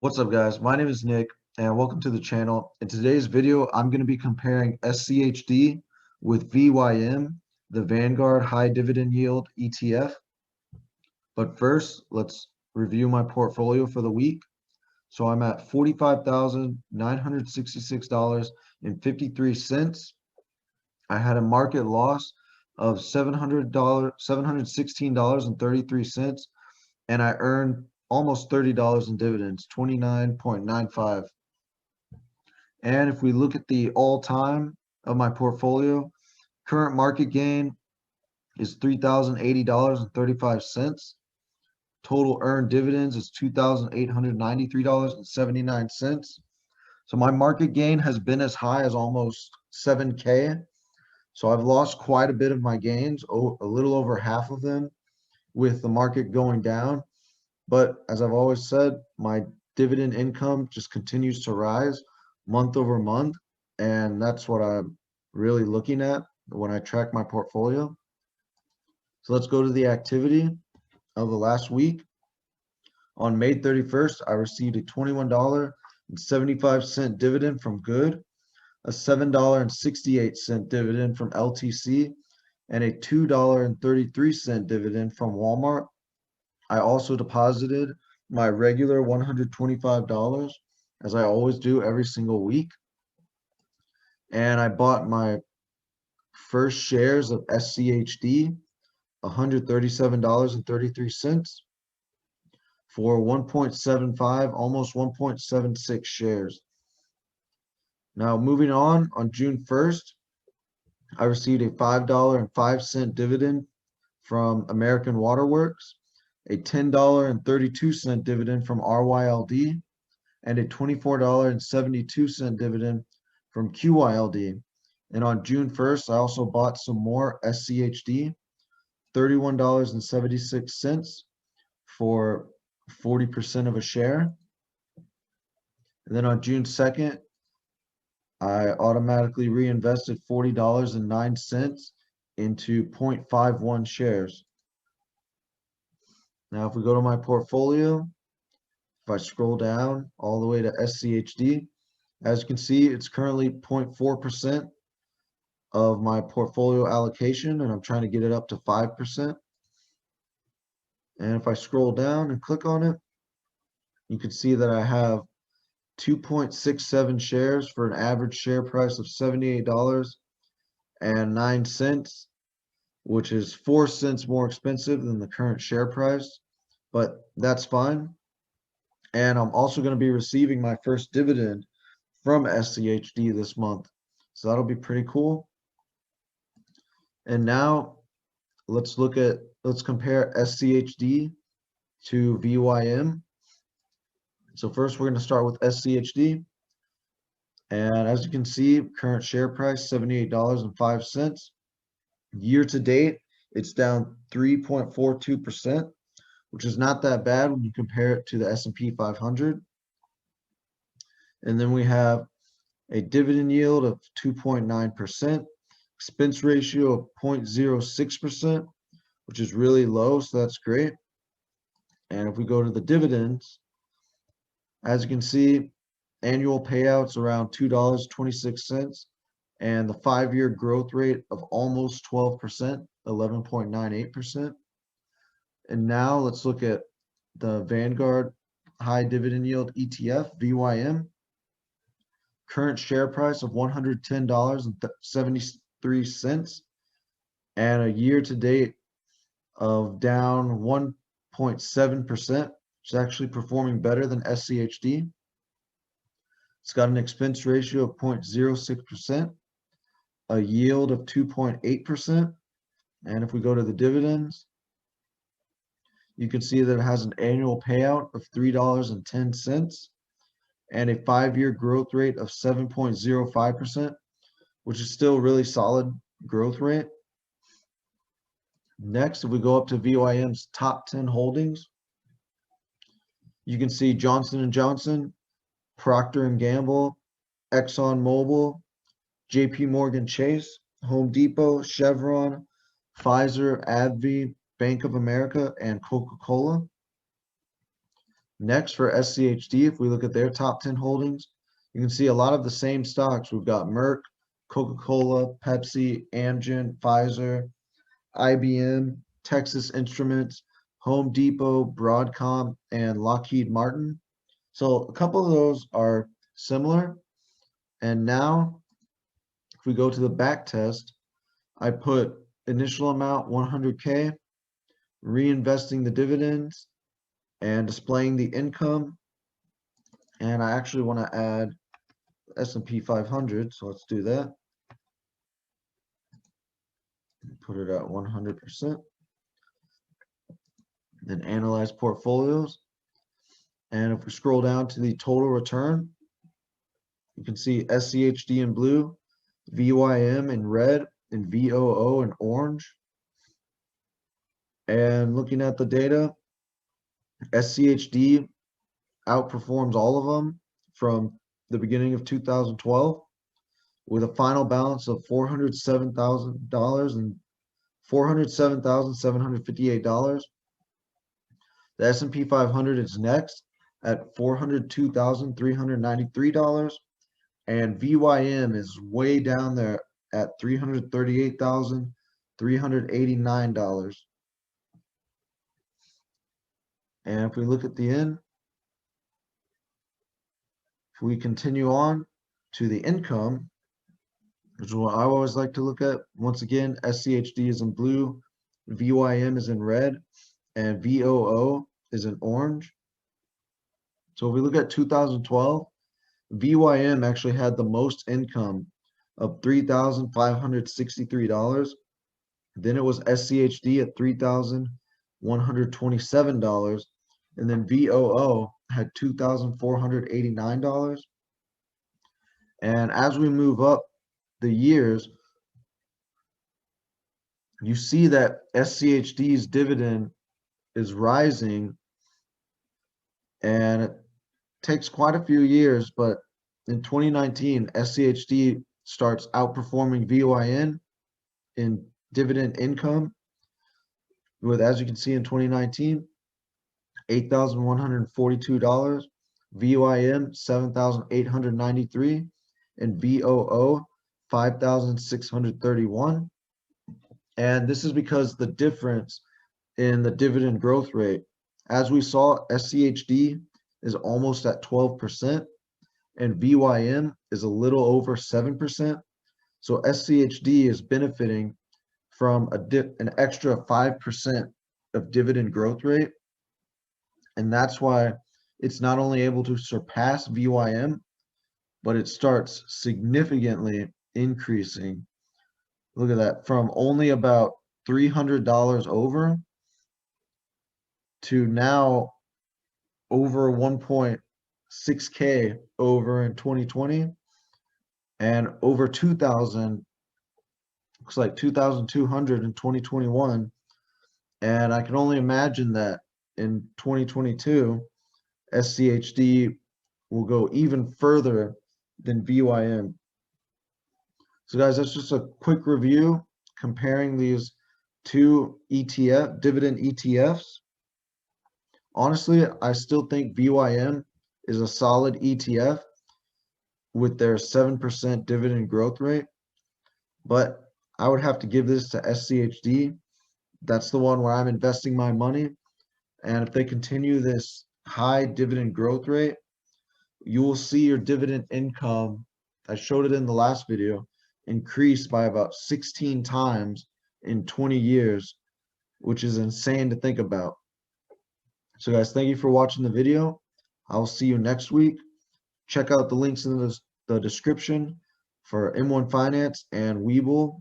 What's up, guys? My name is Nick, and welcome to the channel. In today's video, I'm going to be comparing SCHD with VYM, the Vanguard High Dividend Yield ETF. But first, let's review my portfolio for the week. So I'm at $45,966.53. I had a market loss of $716.33, and I earned almost $30 in dividends, 29.95. And if we look at the all-time of my portfolio, current market gain is $3,080.35. Total earned dividends is $2,893.79. So my market gain has been as high as almost 7K. So I've lost quite a bit of my gains, a little over half of them with the market going down. But as I've always said, my dividend income just continues to rise month over month. And that's what I'm really looking at when I track my portfolio. So let's go to the activity of the last week. On May 31st, I received a $21.75 dividend from Good, a $7.68 dividend from LTC, and a $2.33 dividend from Walmart. I also deposited my regular $125, as I always do every single week. And I bought my first shares of SCHD, $137.33 for 1.75, almost 1.76 shares. Now, moving on June 1st, I received a $5.05 dividend from American Waterworks, a $10.32 dividend from RYLD, and a $24.72 dividend from QYLD. And on June 1st, I also bought some more SCHD, $31.76 for 40% of a share. And then on June 2nd, I automatically reinvested $40.09 into 0.51 shares. Now, if we go to my portfolio, if I scroll down all the way to SCHD, as you can see, it's currently 0.4% of my portfolio allocation, and I'm trying to get it up to 5%. And if I scroll down and click on it, you can see that I have 2.67 shares for an average share price of $78.09, which is 4 cents more expensive than the current share price, but that's fine. And I'm also going to be receiving my first dividend from SCHD this month, so that'll be pretty cool. And now let's compare SCHD to VYM. So first we're going to start with SCHD. And as you can see, current share price, $78.05. Year to date, it's down 3.42%, which is not that bad when you compare it to the S&P 500. And then we have a dividend yield of 2.9%, expense ratio of 0.06%, which is really low, so that's great. And if we go to the dividends, as you can see, annual payouts around $2.26, and the 5-year growth rate of almost 12%, 11.98%. And now let's look at the Vanguard High Dividend Yield ETF, VYM. Current share price of $110.73, and a year to date of down 1.7%, which is actually performing better than SCHD. It's got an expense ratio of 0.06%, a yield of 2.8%. And if we go to the dividends, you can see that it has an annual payout of $3.10 and a 5-year growth rate of 7.05%, which is still really solid growth rate. Next, if we go up to VYM's top 10 holdings, you can see Johnson & Johnson, Procter & Gamble, ExxonMobil, JP Morgan Chase, Home Depot, Chevron, Pfizer, AbbVie, Bank of America, and Coca-Cola. Next, for SCHD, if we look at their top 10 holdings, you can see a lot of the same stocks. We've got Merck, Coca-Cola, Pepsi, Amgen, Pfizer, IBM, Texas Instruments, Home Depot, Broadcom, and Lockheed Martin. So a couple of those are similar. And now, if we go to the back test, I put initial amount 100K, reinvesting the dividends, and displaying the income. And I actually want to add S&P 500, so let's do that. Put it at 100%. Then analyze portfolios. And if we scroll down to the total return, you can see SCHD in blue, VYM in red, and VOO in orange. And looking at the data, SCHD outperforms all of them from the beginning of 2012 with a final balance of $407,000 and $407,758. The S&P 500 is next at $402,393, and VYM is way down there at $338,389. And if we look at the end, if we continue on to the income, which is what I always like to look at. Once again, SCHD is in blue, VYM is in red, and VOO is in orange. So if we look at 2012, VYM actually had the most income of $3,563. Then it was SCHD at $3,127, and then VOO had $2,489. And as we move up the years, you see that SCHD's dividend is rising, and it takes quite a few years, but in 2019, SCHD starts outperforming VYM in dividend income with, as you can see in 2019, $8,142, VYM $7,893, and VOO $5,631. And this is because the difference in the dividend growth rate. As we saw, SCHD is almost at 12%, and VYM is a little over 7%. So SCHD is benefiting from an extra 5% of dividend growth rate. And that's why it's not only able to surpass VYM, but it starts significantly increasing. Look at that, from only about $300 over to now over 1.6K over in 2020, and over 2,000, looks like 2,200 in 2021. And I can only imagine that in 2022, SCHD will go even further than VYM. So guys, that's just a quick review comparing these two dividend ETFs. Honestly, I still think VYM is a solid ETF with their 7% dividend growth rate, but I would have to give this to SCHD. That's the one where I'm investing my money. And if they continue this high dividend growth rate, you will see your dividend income, I showed it in the last video, increase by about 16 times in 20 years, which is insane to think about. So guys, thank you for watching the video. I'll see you next week. Check out the links in the description for M1 Finance and Webull.